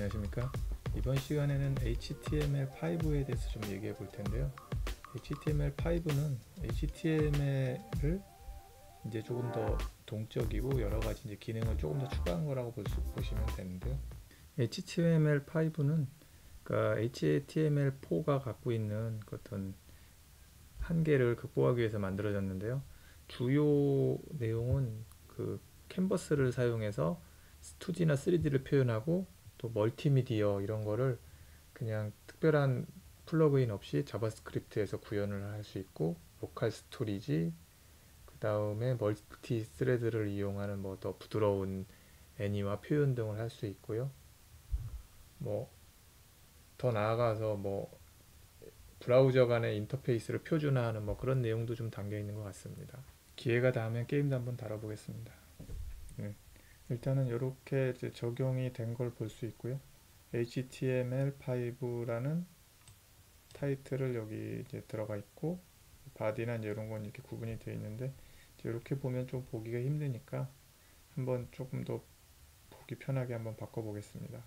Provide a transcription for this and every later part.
안녕하십니까. 이번 시간에는 HTML5에 대해서 좀 얘기해 볼 텐데요. HTML5는 HTML을 이제 조금 더 동적이고 여러 가지 이제 기능을 조금 더 추가한 거라고 보시면 되는데요. HTML5는 그러니까 HTML4가 갖고 있는 어떤 한계를 극복하기 위해서 만들어졌는데요. 주요 내용은 그 캔버스를 사용해서 2D나 3D를 표현하고 또 멀티미디어 이런 거를 그냥 특별한 플러그인 없이 자바스크립트에서 구현을 할 수 있고, 로컬 스토리지, 그 다음에 멀티 스레드를 이용하는 뭐 더 부드러운 애니와 표현 등을 할 수 있고요. 뭐 더 나아가서 뭐 브라우저 간의 인터페이스를 표준화하는 뭐 그런 내용도 좀 담겨 있는 것 같습니다. 기회가 닿으면 게임도 한번 다뤄보겠습니다. 일단은 이렇게 적용이 된 걸 볼 수 있고요. HTML5라는 타이틀을 여기 이제 들어가 있고, 바디나 이제 이런 건 이렇게 구분이 되어 있는데, 이렇게 보면 좀 보기가 힘드니까 한번 조금 더 보기 편하게 한번 바꿔보겠습니다.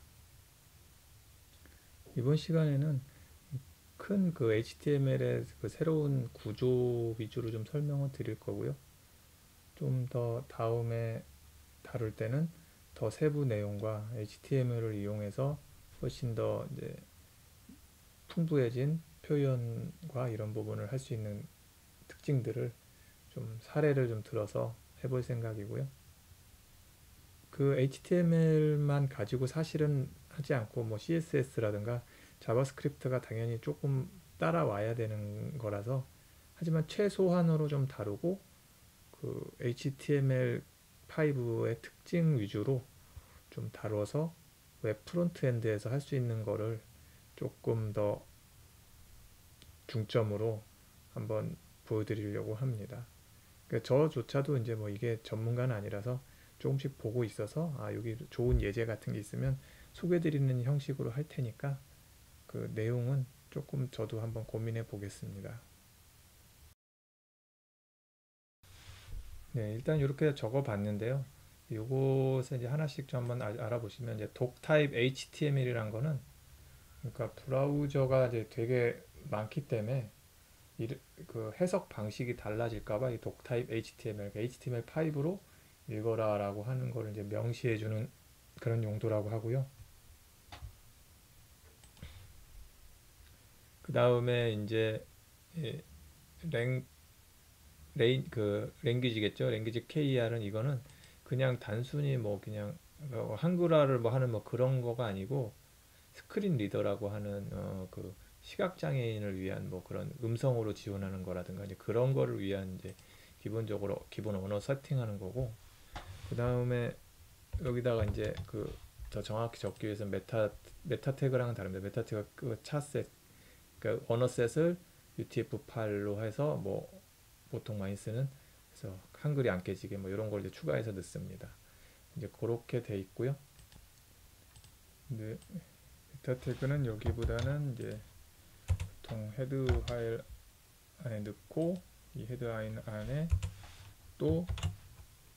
이번 시간에는 큰 그 HTML의 그 새로운 구조 위주로 좀 설명을 드릴 거고요. 좀 더 다음에 다룰 때는 더 세부 내용과 HTML을 이용해서 훨씬 더 이제 풍부해진 표현과 이런 부분을 할 수 있는 특징들을 좀 사례를 좀 들어서 해볼 생각이고요. 그 HTML만 가지고 사실은 하지 않고 뭐 CSS라든가 자바스크립트가 당연히 조금 따라와야 되는 거라서, 하지만 최소한으로 좀 다루고 그 HTML5의 특징 위주로 좀 다뤄서 웹 프론트엔드에서 할 수 있는 거를 조금 더 중점으로 한번 보여드리려고 합니다. 그러니까 저조차도 이제 뭐 이게 전문가는 아니라서 조금씩 보고 있어서, 여기 좋은 예제 같은 게 있으면 소개드리는 형식으로 할 테니까 그 내용은 조금 저도 한번 고민해 보겠습니다. 네, 일단 이렇게 적어 봤는데요. 요것을 이제 하나씩 좀 한번 알아보시면, 이제 독 타입 HTML이란 거는, 그러니까 브라우저가 이제 되게 많기 때문에 그 해석 방식이 달라질까봐 이 독 타입 HTML, HTML5로 읽어라라고 하는 거를 이제 명시해주는 그런 용도라고 하고요. 그 다음에 이제 랭귀지겠죠. 랭귀지 KER은 이거는 그냥 단순히 뭐 그냥 한글화를 뭐 하는 뭐 그런 거가 아니고, 스크린 리더라고 하는 그 시각장애인을 위한 뭐 그런 음성으로 지원하는 거라든가 이제 그런 거를 위한 이제 기본적으로 기본 언어 세팅하는 거고, 그 다음에 여기다가 이제 그 더 정확히 적기 위해서 메타 태그랑은 다릅니다. 메타 태그가 그 차셋, 그러니까 언어 셋을 UTF-8로 해서 뭐 보통 많이 쓰는, 그래서 한글이 안 깨지게 뭐 이런 걸 이제 추가해서 넣습니다. 이제 그렇게 돼 있고요. 근데 메타 태그는 여기보다는 이제 보통 헤드 파일 안에 넣고, 이 헤드 파일 안에 또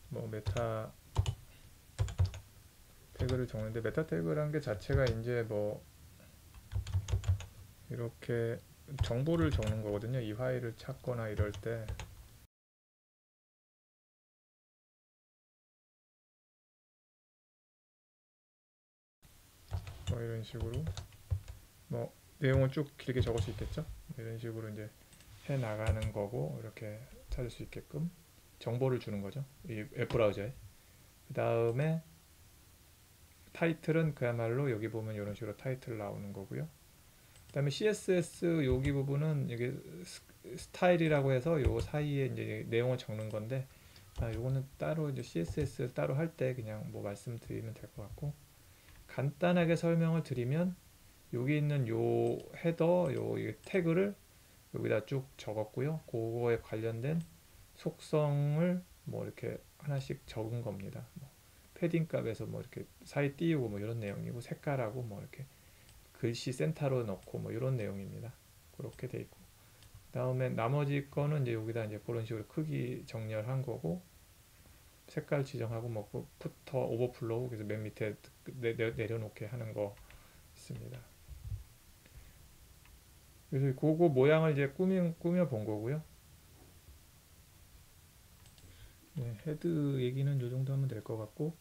뭐 메타 태그를 적는데, 메타 태그라는 게 자체가 이제 뭐 이렇게 정보를 적는 거거든요. 이 파일을 찾거나 이럴 때 뭐 이런 식으로 뭐 내용을 쭉 길게 적을 수 있겠죠. 이런 식으로 이제 해 나가는 거고, 이렇게 찾을 수 있게끔 정보를 주는 거죠, 이 웹브라우저에. 그 다음에 타이틀은 그야말로 여기 보면 이런 식으로 타이틀 나오는 거고요. 그 다음에 CSS 여기 부분은 여기 스타일이라고 해서 요 사이에 이제 내용을 적는 건데, 요거는 따로 이제 CSS 따로 할 때 그냥 뭐 말씀드리면 될 것 같고, 간단하게 설명을 드리면 여기 있는 요 헤더 요 태그를 여기다 쭉 적었고요. 그거에 관련된 속성을 뭐 이렇게 하나씩 적은 겁니다. 뭐 패딩 값에서 뭐 이렇게 사이 띄우고 뭐 이런 내용이고, 색깔하고 뭐 이렇게 글씨 센터로 넣고 뭐 이런 내용입니다. 그렇게 돼 있고, 그다음에 나머지 거는 이제 여기다 이제 그런 식으로 크기 정렬한 거고, 색깔 지정하고 뭐 푸터 오버플로우, 그래서 맨 밑에 내려놓게 하는 거, 있습니다. 그래서 그거 모양을 이제 꾸며 본 거고요. 네, 헤드 얘기는 이 정도 하면 될 것 같고,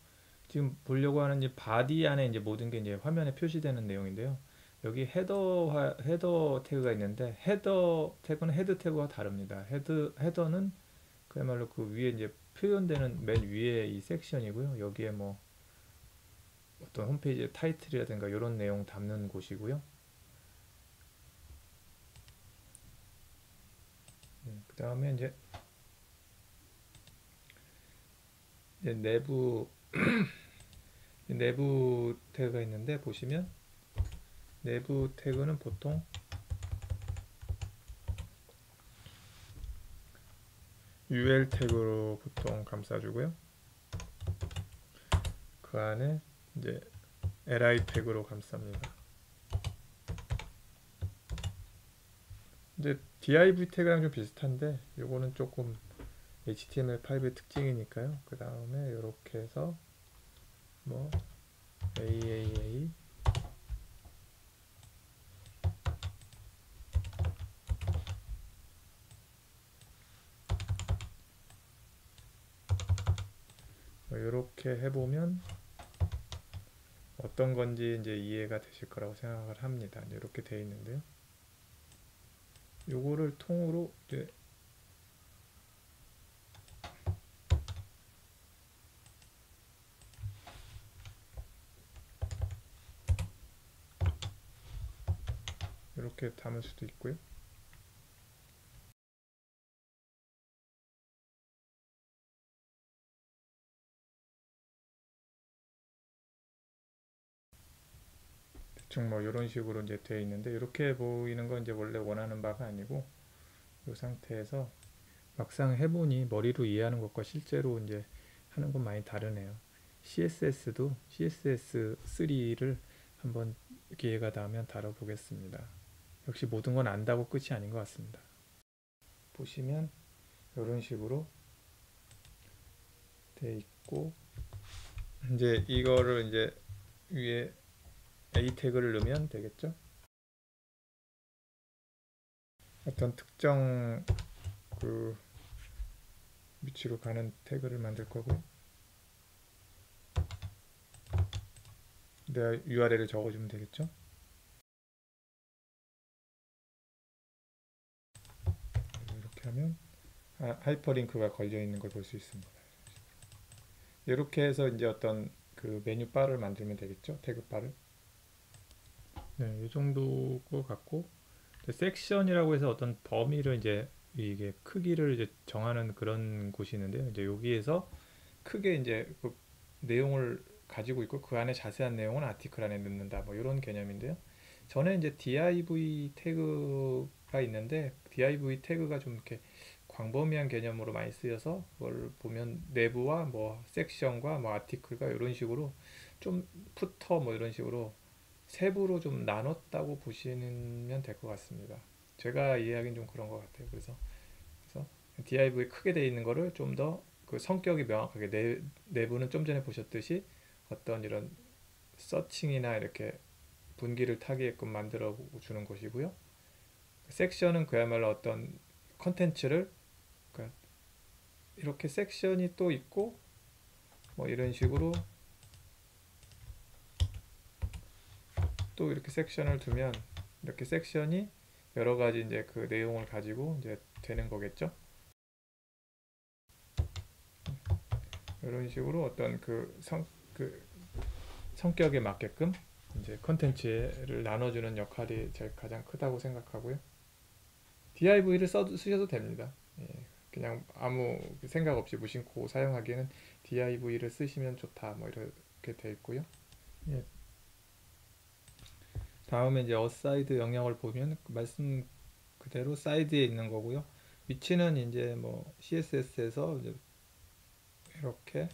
지금 보려고 하는 이제 바디 안에 이제 모든 게 이제 화면에 표시되는 내용인데요. 여기 헤더 태그가 있는데, 헤더 태그는 헤드 태그와 다릅니다. 헤더는 그야말로 그 위에 이제 표현되는 맨 위에 이 섹션이고요. 여기에 뭐 어떤 홈페이지 타이틀이라든가 이런 내용 담는 곳이고요. 그 다음에 이제 내부 태그가 있는데, 보시면 내부 태그는 보통 UL 태그로 보통 감싸주고요. 그 안에 이제 li 태그로 감쌉니다. 이제 div 태그랑 좀 비슷한데, 요거는 조금 HTML5의 특징이니까요. 그 다음에 이렇게 해서 뭐 AAA 뭐 이렇게 해보면 어떤 건지 이제 이해가 되실 거라고 생각을 합니다. 이렇게 되어 있는데요. 요거를 통으로 이제 이렇게 담을 수도 있고요. 대충 뭐 이런 식으로 이제 되어 있는데, 이렇게 보이는 건 이제 원래 원하는 바가 아니고, 이 상태에서 막상 해보니 머리로 이해하는 것과 실제로 이제 하는 건 많이 다르네요. CSS도 CSS3를 한번 기회가 닿으면 다뤄보겠습니다. 역시 모든 건 안다고 끝이 아닌 것 같습니다. 보시면 이런 식으로 돼 있고, 이제 이거를 이제 위에 A 태그를 넣으면 되겠죠. 어떤 특정 그 위치로 가는 태그를 만들 거고요. 내가 URL을 적어주면 되겠죠. 이렇게 하면 하이퍼링크가 걸려 있는 걸 볼 수 있습니다. 이렇게 해서 이제 어떤 그 메뉴 바를 만들면 되겠죠. 태그 바를. 네, 이 정도 것 같고, 섹션이라고 해서 어떤 범위를 이제 이게 크기를 이제 정하는 그런 곳이 있는데요. 이제 여기에서 크게 이제 그 내용을 가지고 있고, 그 안에 자세한 내용은 아티클 안에 넣는다, 뭐 이런 개념인데요. 전에 이제 div 태그가 있는데, div 태그가 좀 이렇게 광범위한 개념으로 많이 쓰여서, 그걸 보면 내부와 뭐 섹션과 뭐 아티클과 이런 식으로 좀 푸터 뭐 이런 식으로 세부로 좀 나눴다고 보시면 될 것 같습니다. 제가 이해하기는 좀 그런 것 같아요. 그래서 div에 크게 돼 있는 거를 좀 더 그 성격이 명확하게, 내부는 좀 전에 보셨듯이 어떤 이런 서칭이나 이렇게 분기를 타게끔 만들어 주는 것이고요. 섹션은 그야말로 어떤 컨텐츠를, 그러니까 이렇게 섹션이 또 있고 뭐 이런 식으로 또 이렇게 섹션을 두면, 이렇게 섹션이 여러 가지 이제 그 내용을 가지고 이제 되는 거겠죠. 이런 식으로 어떤 그 성격에 맞게끔 이제 컨텐츠를 나눠주는 역할이 제일 가장 크다고 생각하고요. div를 쓰셔도 됩니다. 예, 그냥 아무 생각 없이 무심코 사용하기에는 div를 쓰시면 좋다, 뭐 이렇게 되어 있고요. 예, 다음에 이제 어사이드 영역을 보면 말씀 그대로 사이드에 있는 거고요. 위치는 이제 뭐 CSS에서 이렇게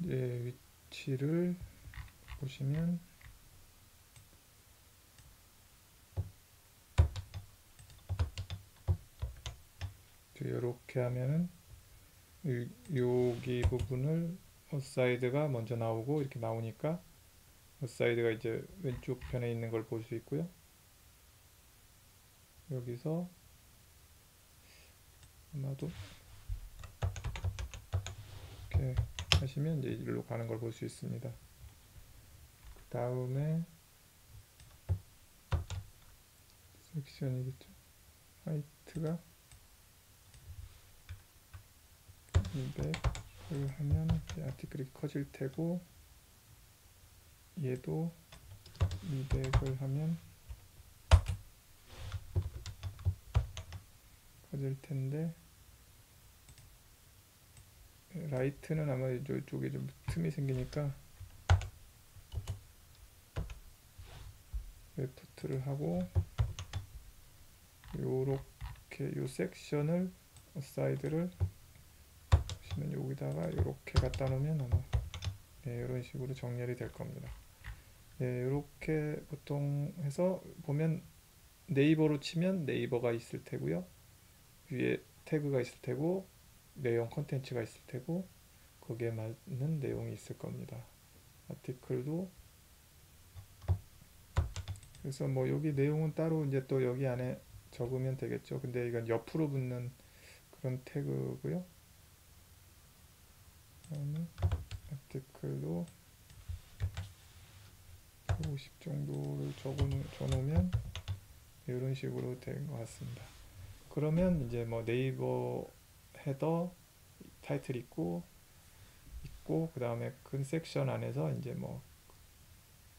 이제 위치를 보시면 이렇게 하면은 여기 부분을 어사이드가 먼저 나오고, 이렇게 나오니까 사이드가 이제 왼쪽 편에 있는 걸 볼 수 있고요. 여기서 아마도 이렇게 하시면 이제 일로 가는 걸 볼 수 있습니다. 그 다음에 섹션이겠죠. 하이트가 200을 하면 아티클이 커질 테고, 얘도 200을 하면 커질 텐데, 라이트는 아마 이쪽에 좀 틈이 생기니까 레프트를 하고, 요렇게 요 섹션을 사이드를 보시면 여기다가 이렇게 갖다 놓으면 아마 이런 식으로 정렬이 될 겁니다. 이렇게 보통 해서 보면 네이버로 치면 네이버가 있을 테고요, 위에 태그가 있을 테고 내용 컨텐츠가 있을 테고 거기에 맞는 내용이 있을 겁니다. 아티클도 그래서 뭐 여기 내용은 따로 이제 또 여기 안에 적으면 되겠죠. 근데 이건 옆으로 붙는 그런 태그고요. 그다음에 아티클도 150 정도를 적어놓으면 이런 식으로 된 것 같습니다. 그러면 이제 뭐 네이버 헤더 타이틀 있고 그 다음에 큰 섹션 안에서 이제 뭐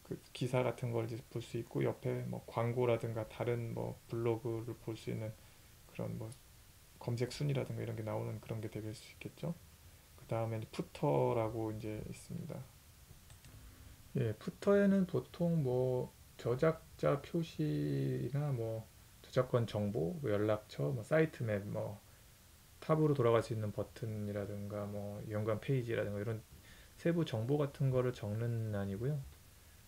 그 기사 같은 걸 이제 볼 수 있고, 옆에 뭐 광고라든가 다른 뭐 블로그를 볼 수 있는 그런 뭐 검색 순위라든가 이런 게 나오는 그런 게 될 수 있겠죠. 그 다음에 푸터라고 이제 있습니다. 푸터에는 보통 뭐 저작자 표시나 뭐 저작권 정보, 뭐 연락처, 뭐 사이트 맵, 뭐 탑으로 돌아갈 수 있는 버튼이라든가 뭐 연관 페이지라든가 이런 세부 정보 같은 거를 적는 란이고요.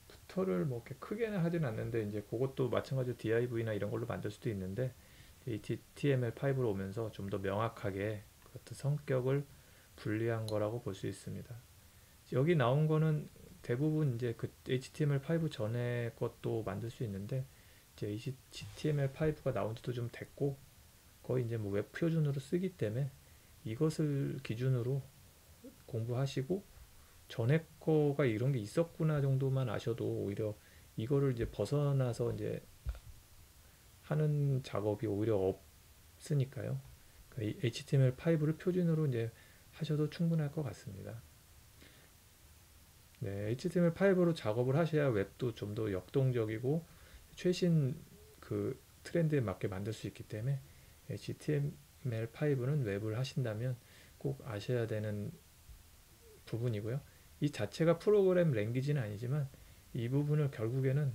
푸터를 뭐 이렇게 크게는 하진 않는데, 이제 그것도 마찬가지로 div나 이런 걸로 만들 수도 있는데, HTML5로 오면서 좀 더 명확하게 그 어떤 성격을 분리한 거라고 볼 수 있습니다. 여기 나온 거는 대부분 이제 그 HTML5 전에 것도 만들 수 있는데, 이제 HTML5가 나온 지도 좀 됐고 거의 이제 뭐 웹 표준으로 쓰기 때문에 이것을 기준으로 공부하시고 전에 거가 이런 게 있었구나 정도만 아셔도 오히려 이거를 이제 벗어나서 이제 하는 작업이 오히려 없으니까요. HTML5를 표준으로 이제 하셔도 충분할 것 같습니다. 네, HTML5로 작업을 하셔야 웹도 좀 더 역동적이고 최신 그 트렌드에 맞게 만들 수 있기 때문에 HTML5는 웹을 하신다면 꼭 아셔야 되는 부분이고요. 이 자체가 프로그램 랭귀지는 아니지만 이 부분을 결국에는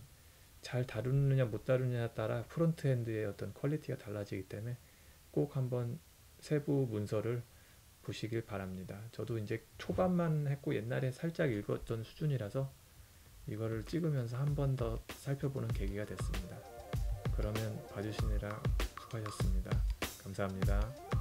잘 다루느냐 못 다루느냐에 따라 프론트엔드의 어떤 퀄리티가 달라지기 때문에 꼭 한번 세부 문서를 보시길 바랍니다. 저도 이제 초반만 했고 옛날에 살짝 읽었던 수준이라서 이거를 찍으면서 한 번 더 살펴보는 계기가 됐습니다. 그러면 봐주시느라 수고하셨습니다. 감사합니다.